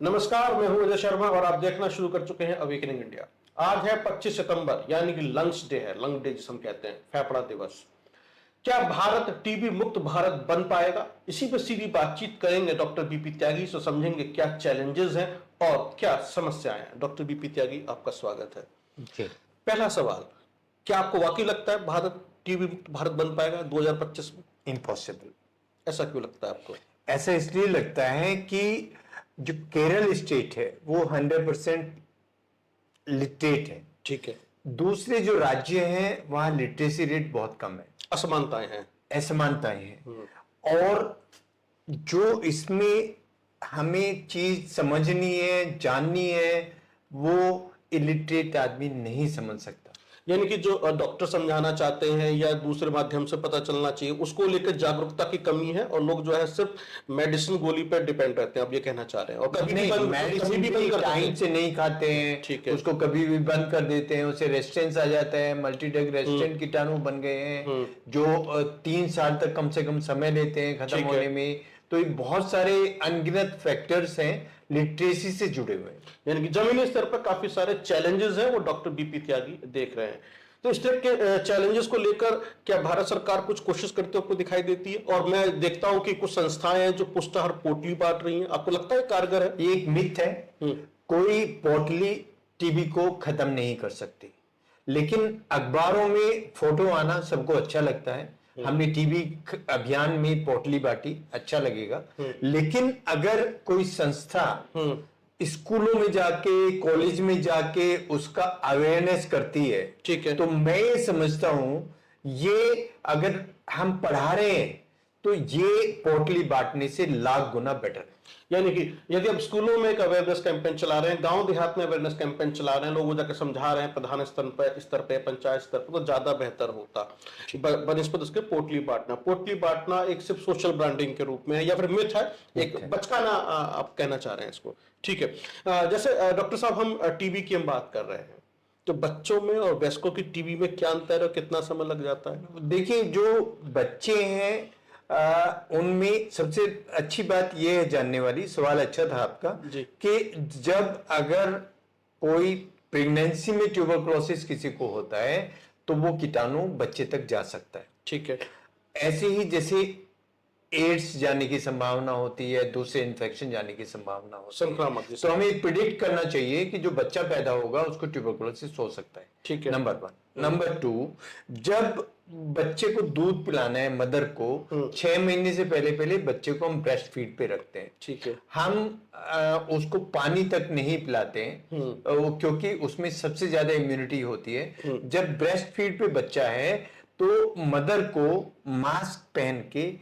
नमस्कार, मैं हूं अजय शर्मा और आप देखना शुरू कर चुके हैं अवेकनिंग इंडिया। आज है 25 सितंबर यानी कि लंग्स डे है, लंग डे जिसे हम कहते हैं, फेफड़ा दिवस। क्या भारत टीबी मुक्त भारत बन पाएगा? इसी पर सीधी बातचीत करेंगे डॉक्टर बीपी त्यागी से, समझेंगे क्या चैलेंजेस हैं और क्या समस्याएं हैं। डॉक्टर बीपी त्यागी, आपका स्वागत है। जी। पहला सवाल, क्या आपको वाकई लगता है भारत टीबी मुक्त भारत बन पाएगा 2025 में? इम्पॉसिबल। ऐसा क्यों लगता है आपको? ऐसा इसलिए लगता है कि जो केरल स्टेट है वो 100% लिटरेट है। ठीक है। दूसरे जो राज्य हैं वहां लिटरेसी रेट बहुत कम है, असमानताएं हैं। असमानताएं हैं। और जो इसमें हमें चीज समझनी है, जाननी है, वो इलिटरेट आदमी नहीं समझ सकता। यानी कि जो डॉक्टर समझाना चाहते हैं या दूसरे माध्यम से पता चलना चाहिए, उसको लेकर जागरूकता की कमी है और लोग जो है सिर्फ मेडिसिन गोली पर डिपेंड रहते हैं, आप ये कहना चाह रहे हैं। और कभी भी मेडिसिन भी टाइम से नहीं खाते हैं, ठीक है, उसको कभी भी बंद कर देते हैं, उसे रेजिस्टेंस आ जाता है, मल्टी ड्रग रेजिस्टेंट कीटाणु बन गए हैं जो 3 साल तक कम से कम समय लेते हैं खत्म होने में। तो ये बहुत सारे अनगिनत फैक्टर्स हैं लिटरेसी से जुड़े हुए हैं। यानी कि जमीनी स्तर पर काफी सारे चैलेंजेस हैं, वो डॉक्टर बीपी त्यागी देख रहे हैं। तो इस तरह के चैलेंजेस को लेकर क्या भारत सरकार कुछ कोशिश करते हुए दिखाई देती है? और मैं देखता हूं कि कुछ संस्थाएं हैं जो पुष्टाहार पोटली बांट रही हैं, आपको लगता है कारगर है? ये एक मिथ है। कोई पोटली टीबी को खत्म नहीं कर सकती, लेकिन अखबारों में फोटो आना सबको अच्छा लगता है। हमने टीबी अभियान में पोटली बांटी, अच्छा लगेगा। लेकिन अगर कोई संस्था स्कूलों में जाके, कॉलेज में जाके उसका अवेयरनेस करती है, ठीक है, तो मैं ये समझता हूं ये अगर हम पढ़ा रहे हैं तो ये पोटली बांटने से लाख गुना बेटर है। यानी कि यदि आप स्कूलों में एक अवेयरनेस कैंपेन चला रहे हैं, गांव देहात में अवेयरनेस कैंपेन चला रहे हैं, लोगों जाकर समझा रहे हैं प्रधान स्तर पे, पंचायत स्तर पर, तो ज्यादा बेहतर होता बनिस्बत उसके पोटली बांटना एक सिर्फ सोशल ब्रांडिंग के रूप में है या फिर मिथ है, एक बचकाना आप कहना चाह रहे हैं इसको। ठीक है। जैसे डॉक्टर साहब, हम टीबी की हम बात कर रहे हैं, तो बच्चों में और वयस्कों की टीबी में क्या अंतर है, कितना समय लग जाता है? देखिए, जो बच्चे हैं उनमें सबसे अच्छी बात यह है, जानने वाली सवाल अच्छा था आपका, कि जब अगर कोई प्रेगनेंसी में ट्यूबरकुलोसिस किसी को होता है तो वो कीटाणु बच्चे तक जा सकता है। ठीक है। ऐसे ही जैसे एड्स जाने की संभावना होती है, दूसरे इन्फेक्शन जाने की संभावना होती है, तो हमें प्रिडिक्ट करना चाहिए कि जो बच्चा पैदा होगा उसको ट्यूबरकुलोसिस हो सकता है। ठीक है, नंबर 1। नंबर 2, जब बच्चे को दूध पिलाना है, मदर को 6 महीने से पहले बच्चे को हम ब्रेस्ट फीड पे रखते हैं। ठीक है। हम उसको पानी तक नहीं पिलाते हैं क्योंकि उसमें सबसे ज्यादा इम्यूनिटी होती है। जब ब्रेस्ट फीड पे बच्चा है तो मदर को मास्क पहन के,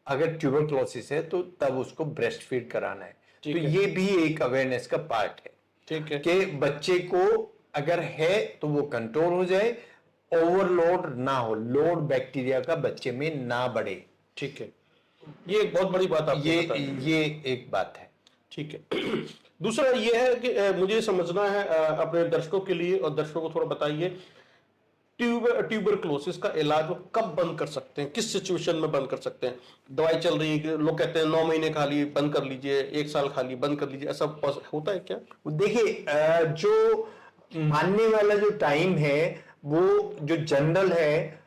अगर ट्यूबरकुलोसिस है तो तब उसको ब्रेस्ट फीड कराना है। तो ये भी एक अवेयरनेस का पार्ट है। ठीक है, कि बच्चे को अगर है तो वो कंट्रोल हो जाए, ओवरलोड ना हो, लोड बैक्टीरिया का बच्चे में ना बढ़े। ठीक है, ये एक बहुत बड़ी बात आपने बताई। ये एक बात है। ठीक है। दूसरा ये है कि मुझे समझना है अपने दर्शकों के लिए, और दर्शकों को थोड़ा बताइए, ट्यूबरकुलोसिस का इलाज वो कब बंद कर सकते हैं, किस सिचुएशन में बंद कर सकते हैं? दवाई चल रही है, लोग कहते हैं 9 महीने खा ली बंद कर लीजिए, 1 साल खा ली बंद कर लीजिए, ऐसा होता है क्या? देखिए, जो मानने वाला जो टाइम है वो जो जनरल है,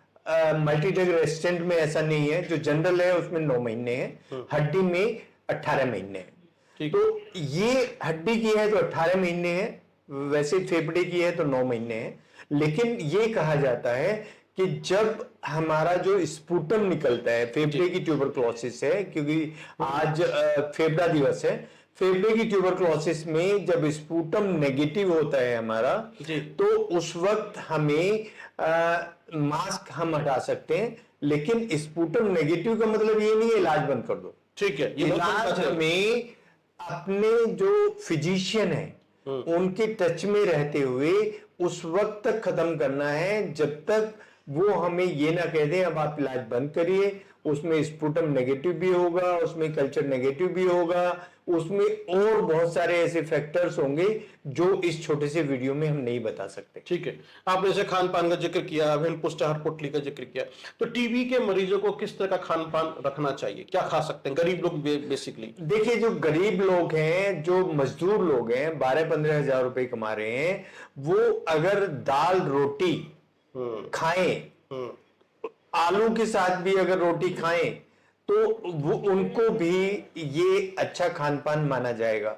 मल्टी ड्रग रेजिस्टेंट में ऐसा नहीं है। जो जनरल है उसमें 9 महीने है, हड्डी में 18 महीने है। तो ये हड्डी की है तो 18 महीने है, वैसे फेफड़े की है तो 9 महीने है। लेकिन ये कहा जाता है कि जब हमारा जो स्पूटम निकलता है, फेफड़े की ट्यूबरकुलोसिस है, क्योंकि आज फेफड़ा दिवस है, फेफड़े की ट्यूबरकुलोसिस में जब स्पूटम नेगेटिव होता है हमारा, तो उस वक्त हमें मास्क हम हटा सकते हैं। लेकिन स्पूटम नेगेटिव का मतलब ये नहीं है इलाज बंद कर दो। ठीक है, ये इलाज हमें अपने जो फिजिशियन है उनके टच में रहते हुए उस वक्त तक खत्म करना है, जब तक वो हमें ये ना कह दें अब आप इलाज बंद करिए। उसमें स्पुटम नेगेटिव भी होगा, उसमें कल्चर नेगेटिव भी होगा, उसमें और बहुत सारे ऐसे फैक्टर्स होंगे जो इस छोटे से वीडियो में हम नहीं बता सकते। ठीक है, आपने जैसे खान पान का जिक्र किया, अभिन्न पुष्टाहार पोटली का जिक्र किया, तो टीबी के मरीजों को किस तरह का खान पान रखना चाहिए, क्या खा सकते हैं गरीब लोग बेसिकली? देखिए, जो गरीब लोग हैं, जो मजदूर लोग हैं, 12-15 हजार रुपए कमा रहे हैं, वो अगर दाल रोटी खाएं, आलू के साथ भी अगर रोटी खाएं, तो वो उनको भी ये अच्छा खान पान माना जाएगा,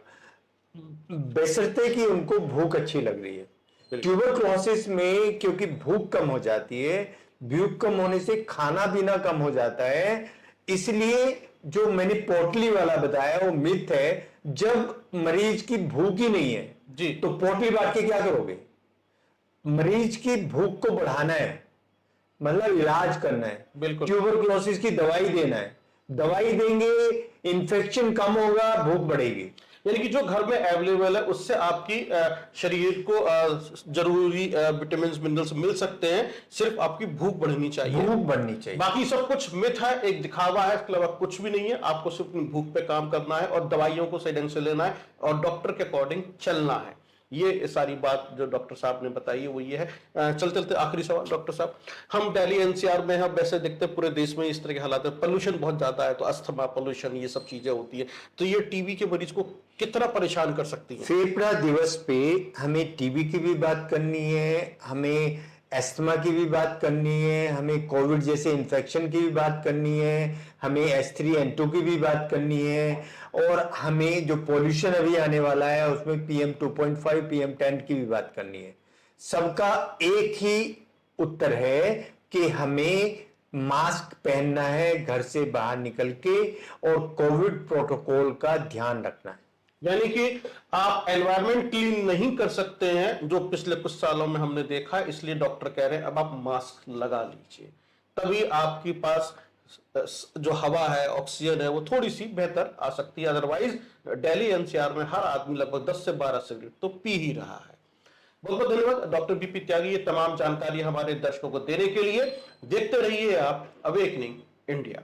बशर्ते कि उनको भूख अच्छी लग रही है। ट्यूबरक्लोसिस में क्योंकि भूख कम हो जाती है, भूख कम होने से खाना पीना कम हो जाता है, इसलिए जो मैंने पोटली वाला बताया वो मिथ है। जब मरीज की भूख ही नहीं है जी, तो पोटली बांट के क्या करोगे? मरीज की भूख को बढ़ाना है, मतलब इलाज करना है, बिल्कुल। ट्यूबरक्लोसिस की दवाई देना है, दवाई देंगे, इन्फेक्शन कम होगा, भूख बढ़ेगी। यानी कि जो घर में अवेलेबल है उससे आपकी शरीर को जरूरी विटामिन मिनरल्स मिल सकते हैं, सिर्फ आपकी भूख बढ़नी चाहिए, भूख बढ़नी चाहिए। बाकी सब कुछ मिथ है, एक दिखावा है, इसके अलावा कुछ भी नहीं है। आपको सिर्फ अपनी भूख पे काम करना है और दवाइयों को सही ढंग से लेना है और डॉक्टर के अकॉर्डिंग चलना है। ये सारी बात जो डॉक्टर साहब ने बताई है वो ये है। चलते चलते आखिरी सवाल डॉक्टर साहब, हम दिल्ली एनसीआर में हम वैसे देखते हैं पूरे देश में इस तरह के हालात है, पोल्यूशन बहुत ज्यादा है, तो अस्थमा, पोल्यूशन, ये सब चीजें होती है, तो ये टीबी के मरीज को कितना परेशान कर सकती है? फेफड़ा दिवस पे हमें टीबी की भी बात करनी है, हमें एस्थमा की भी बात करनी है, हमें कोविड जैसे इन्फेक्शन की भी बात करनी है, हमें H3N2 की भी बात करनी है, और हमें जो पोल्यूशन अभी आने वाला है उसमें PM 2.5, PM 10 की भी बात करनी है। सबका एक ही उत्तर है कि हमें मास्क पहनना है घर से बाहर निकल के, और कोविड प्रोटोकॉल का ध्यान रखना है। यानी कि आप एनवायरनमेंट क्लीन नहीं कर सकते हैं जो पिछले कुछ सालों में हमने देखा है, इसलिए डॉक्टर कह रहे हैं अब आप मास्क लगा लीजिए, तभी आपके पास जो हवा है, ऑक्सीजन है, वो थोड़ी सी बेहतर आ सकती है। अदरवाइज दिल्ली एनसीआर में हर आदमी लगभग 10 से 12 सिगरेट तो पी ही रहा है। बहुत बहुत धन्यवाद डॉक्टर बीपी त्यागी, ये तमाम जानकारी हमारे दर्शकों को देने के लिए। देखते रहिए आप अवेकनिंग इंडिया।